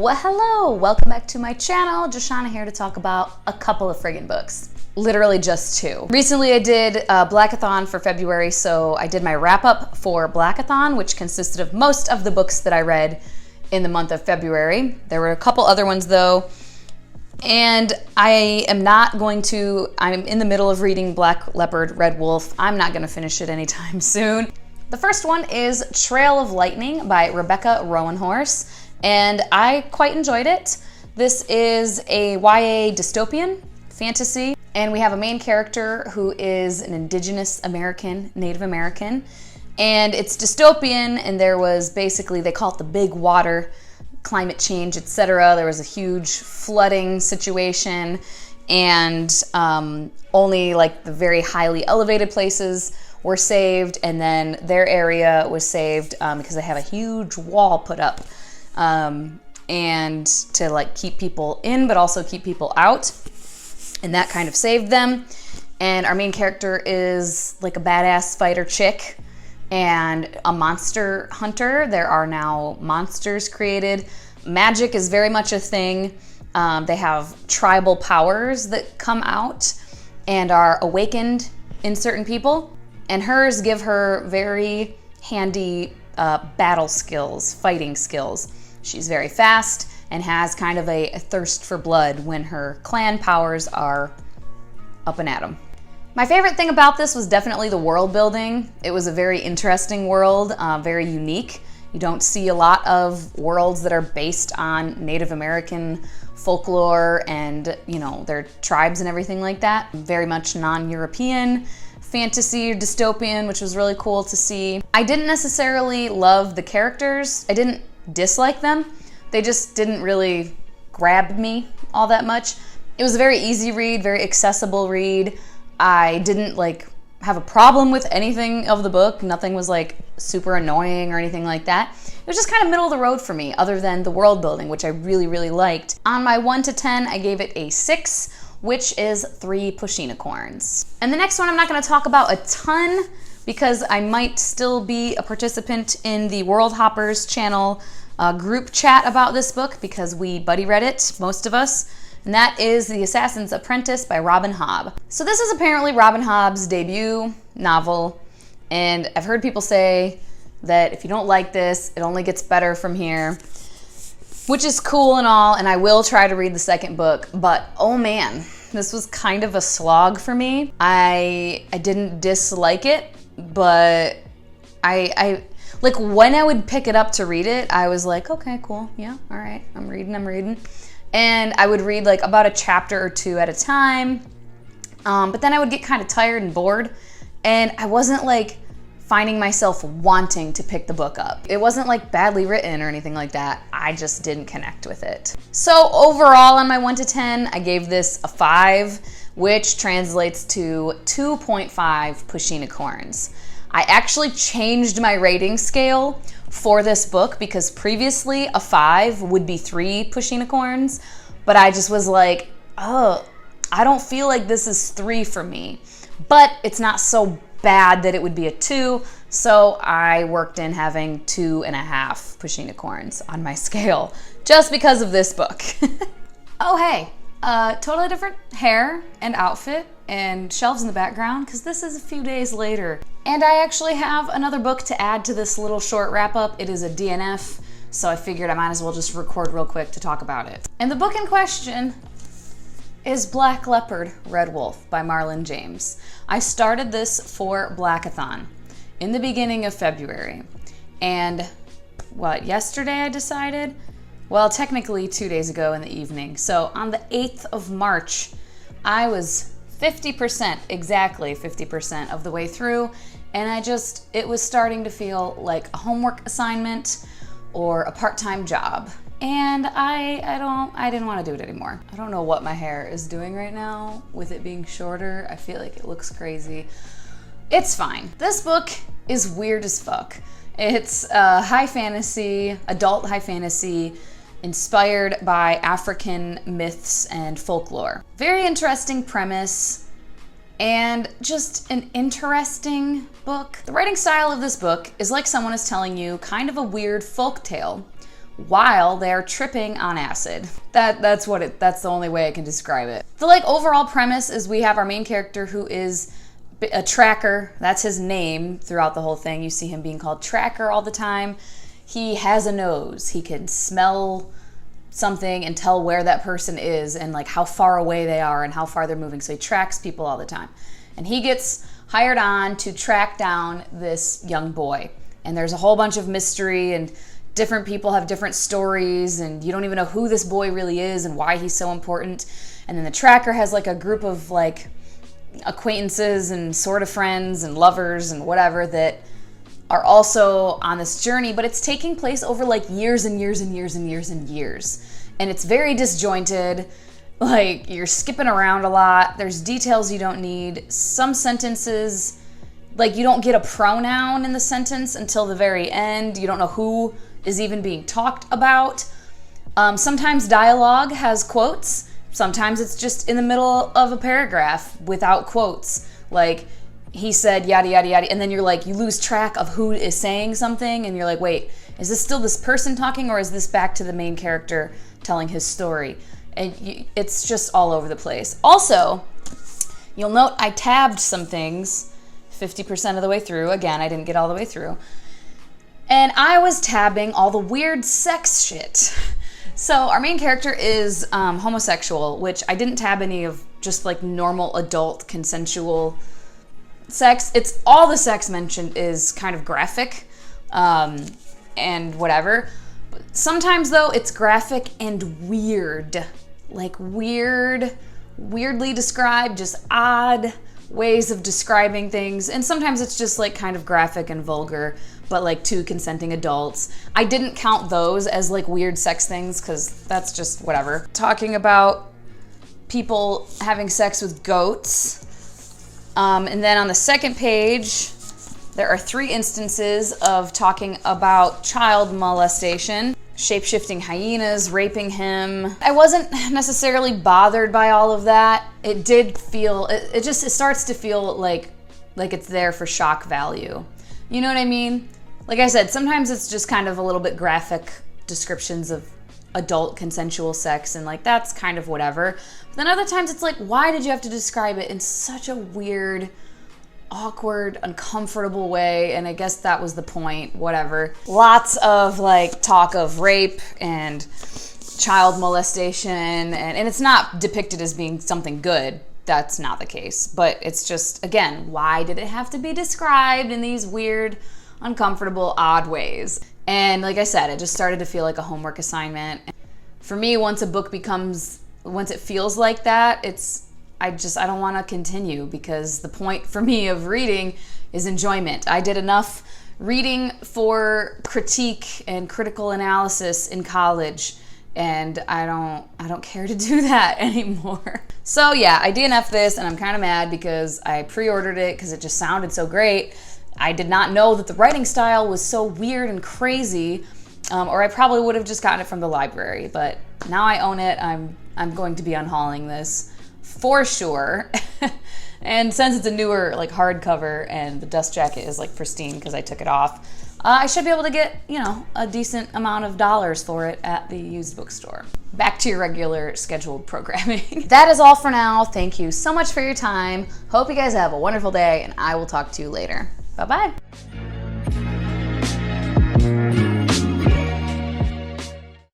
Well, hello, welcome back to my channel. Joshana here to talk about a couple of friggin' books. Literally just two. Recently I did a Blackathon for February, so I did my wrap up for Blackathon, which consisted of most of the books that I read in the month of February. There were a couple other ones though, and I'm in the middle of reading Black Leopard, Red Wolf. I'm not gonna finish it anytime soon. The first one is Trail of Lightning by Rebecca Roanhorse, and I quite enjoyed it. This is a YA dystopian fantasy, and we have a main character who is an indigenous American, Native American, and it's dystopian, and there was basically, they call it the big water, climate change, etc. There was a huge flooding situation, and only like the very highly elevated places were saved, and then their area was saved because they have a huge wall put up and to like keep people in but also keep people out, and that kind of saved them. And our main character is like a badass fighter chick and a monster hunter. There are now monsters created. Magic is very much a thing. They have tribal powers that come out and are awakened in certain people, and hers give her very handy battle skills, fighting skills. She's very fast and has kind of a thirst for blood when her clan powers are up and at 'em. My favorite thing about this was definitely the world building. It was a very interesting world, very unique. You don't see a lot of worlds that are based on Native American folklore and, you know, their tribes and everything like that. Very much non-European fantasy, dystopian, which was really cool to see. I didn't necessarily love the characters. I didn't dislike them. They just didn't really grab me all that much. It was a very easy read, very accessible read. I didn't like have a problem with anything of the book. Nothing was like super annoying or anything like that. It was just kind of middle of the road for me, other than the world building, which I really, really liked. On my 1 to 10, I gave it a 6, which is 3 Pushinicorns. And the next one I'm not gonna talk about a ton because I might still be a participant in the World Hoppers channel group chat about this book because we buddy read it, most of us, and that is The Assassin's Apprentice by Robin Hobb. So this is apparently Robin Hobb's debut novel, and I've heard people say that if you don't like this, it only gets better from here, which is cool and all, and I will try to read the second book, but oh man, this was kind of a slog for me. I didn't dislike it, but I like when I would pick it up to read it, I was like, okay, cool, yeah, all right, I'm reading. And I would read like about a chapter or two at a time, but then I would get kind of tired and bored, and I wasn't like finding myself wanting to pick the book up. It wasn't like badly written or anything like that. I just didn't connect with it. So overall on my 1 to 10, I gave this a 5, which translates to 2.5 Pushinicorns. I actually changed my rating scale for this book because previously a 5 would be 3 Pushinicorns, but I just was like, oh, I don't feel like this is 3 for me. But it's not so bad that it would be a 2, so I worked in having 2.5 Pushinicorns on my scale just because of this book. Oh hey, totally different hair and outfit and shelves in the background because this is a few days later. And I actually have another book to add to this little short wrap up. It is a DNF, so I figured I might as well just record real quick to talk about it. And the book in question is Black Leopard, Red Wolf by Marlon James. I started this for Blackathon in the beginning of February. And yesterday I decided? Well, technically 2 days ago in the evening. So on the 8th of March, I was 50%, exactly 50% of the way through, and it was starting to feel like a homework assignment or a part-time job. And I didn't want to do it anymore. I don't know what my hair is doing right now with it being shorter. I feel like it looks crazy. It's fine. This book is weird as fuck. It's high fantasy, adult high fantasy, inspired by African myths and folklore. Very interesting premise and just an interesting book. The writing style of this book is like someone is telling you kind of a weird folk tale while they're tripping on acid. That's the only way I can describe it. The like overall premise is we have our main character who is a tracker. That's his name throughout the whole thing. You see him being called Tracker all the time. He has a nose. He can smell something and tell where that person is and like how far away they are and how far they're moving. So he tracks people all the time. And he gets hired on to track down this young boy. And there's a whole bunch of mystery and different people have different stories and you don't even know who this boy really is and why he's so important. And then the tracker has like a group of like acquaintances and sort of friends and lovers and whatever that are also on this journey, but it's taking place over like years and years and years and years and years. And it's very disjointed. Like you're skipping around a lot. There's details you don't need. Some sentences, like you don't get a pronoun in the sentence until the very end. You don't know who is even being talked about. Sometimes dialogue has quotes. Sometimes it's just in the middle of a paragraph without quotes. Like he said yada yada yada, and then you're like, you lose track of who is saying something and you're like, wait, is this still this person talking or is this back to the main character telling his story? And it's just all over the place. Also, you'll note I tabbed some things 50% of the way through. Again, I didn't get all the way through. And I was tabbing all the weird sex shit. So our main character is homosexual, which I didn't tab any of just like normal adult consensual sex. It's all the sex mentioned is kind of graphic and whatever. Sometimes though it's graphic and weird, like weirdly described, just odd ways of describing things. And sometimes it's just like kind of graphic and vulgar, but like to consenting adults. I didn't count those as like weird sex things because that's just whatever. Talking about people having sex with goats. And then on the second page, there are 3 instances of talking about child molestation, shape-shifting hyenas, raping him. I wasn't necessarily bothered by all of that. It did feel, it starts to feel like it's there for shock value. You know what I mean? Like I said, sometimes it's just kind of a little bit graphic descriptions of adult consensual sex and like that's kind of whatever. But then other times it's like, why did you have to describe it in such a weird, awkward, uncomfortable way? And I guess that was the point, whatever. Lots of like talk of rape and child molestation and it's not depicted as being something good. That's not the case. But it's just, again, why did it have to be described in these weird, uncomfortable, odd ways? And like I said, it just started to feel like a homework assignment. For me, once it feels like that, I don't want to continue because the point for me of reading is enjoyment. I did enough reading for critique and critical analysis in college, and I don't care to do that anymore. So yeah, I DNF'd this and I'm kind of mad because I pre-ordered it because it just sounded so great. I did not know that the writing style was so weird and crazy, or I probably would have just gotten it from the library, but now I own it. I'm going to be unhauling this for sure. And since it's a newer like hardcover and the dust jacket is like pristine because I took it off, I should be able to get, a decent amount of dollars for it at the used bookstore. Back to your regular scheduled programming. That is all for now. Thank you so much for your time. Hope you guys have a wonderful day and I will talk to you later. Bye-bye.